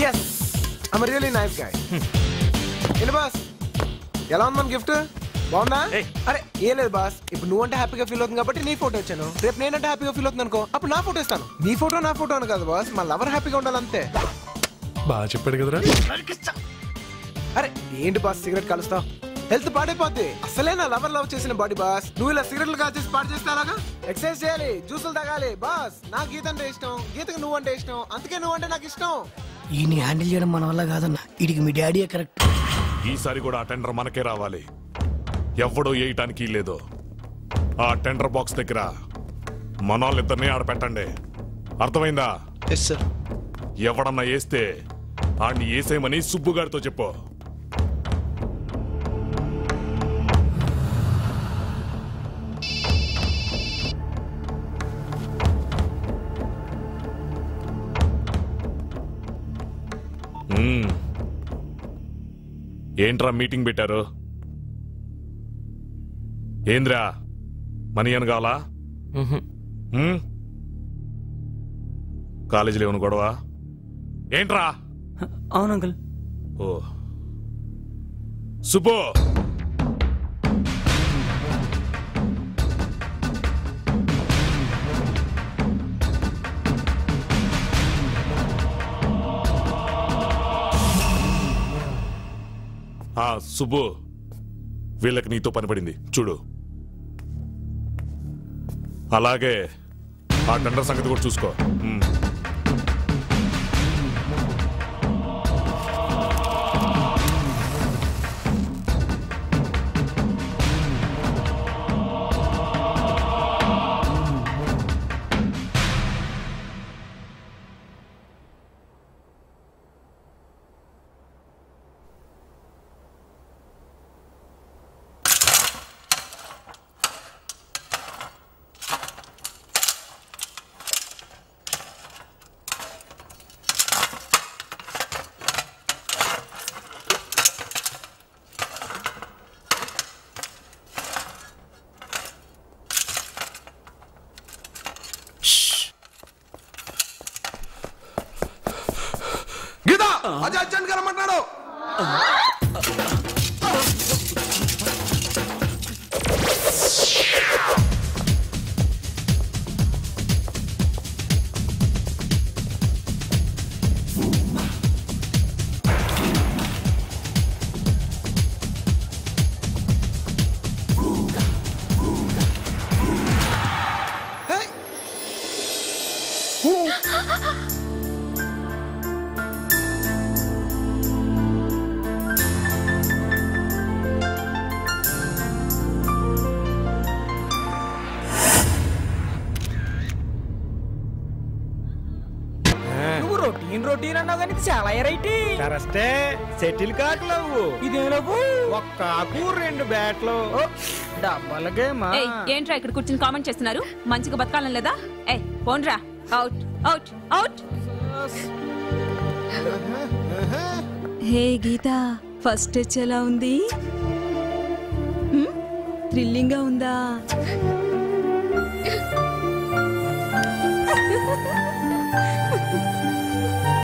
Yes, I'm a really nice guy. ఏంటి boss, ఎలా ఉంది మన గిఫ్ట్? బాగుందా? అరే ఏం లేదు బాస్, ఇప్పుడు నువ్వంటే హ్యాపీగా ఫీల్ అవుతుంది కాబట్టి నీ ఫోటో ఇచ్చాను. రేపు నేనంటే హ్యాపీగా ఫీల్ అవుతుంది అనుకో, అప్పుడు నా ఫోటో ఇస్తాను. నీ ఫోటో నా ఫోటో అని కదా బాస్, మా లవర్ హ్యాపీగా ఉండాలంతే. బాగా చెప్పాడు కదరా. అరే ఏంటి బాస్ సిగరెట్ కలుస్తావు? హెల్త్ పాడైపోద్ది. అసలే నా లవర్ లవ్ చేసిన బాడీ బాస్, నువ్వు ఇలా సిగరెట్లు కాల్చేసి పాడు చేస్తే అలాగా? ఎక్సర్సైజ్ చేయాలి, జ్యూసులు తాగాలి బాస్. నాకు గీత అంటే ఇష్టం, గీతకు నువ్వంటే ఇష్టం, అందుకే నువ్వంటే నాకు ఇష్టం. ఈయన్ని హ్యాండిల్ చేయడం మన వల్ల కాదన్న, వీడికి మీ డాడీయే కరెక్ట్. ఈసారి కూడా ఆ టెండర్ మనకే రావాలి, ఎవడో వేయటానికి లేదు. ఆ టెండర్ బాక్స్ దగ్గర మనోళ్ళిద్దరినీ ఆడపెట్టండి, అర్థమైందా? Yes sir. ఎవడన్నా వేస్తే ఆడిని వేసేయమని సుబ్బుగారితో చెప్పు. ఏంట్రా మీటింగ్ పెట్టారు? ఏంద్రా మనీ అని కావాలా? కాలేజీలో ఏమైనా గొడవ ఏంట్రా? అవును అంకుల్. ఓ సుబ్బు, సుబ్బు వీళ్ళకి నీతో పని పడింది చూడు. అలాగే ఆ టెండర్ సంగతి కూడా చూసుకో. అజయ్ గారు మాట్లాడు. రొటీన్ అన్నావు కానీ చాలా వెరైటీ. కరెస్టే, సెటిల్ కాక్ లవ్వు. ఇదే లవ్వు? ఒక్క ఆకు 2 బ్యాట్లు డబ్బలకే. ఏంట్రా ఇక్కడ కూర్చొని కామెంట్ చేస్తున్నారు? మంచిగా బతకాలని లేదా? ఏ పోన్రా, అవుట్ అవుట్ అవుట్. హే గీత, ఫస్ట్ టచ్ ఎలా ఉంది? థ్రిల్లింగ్ గా ఉందా?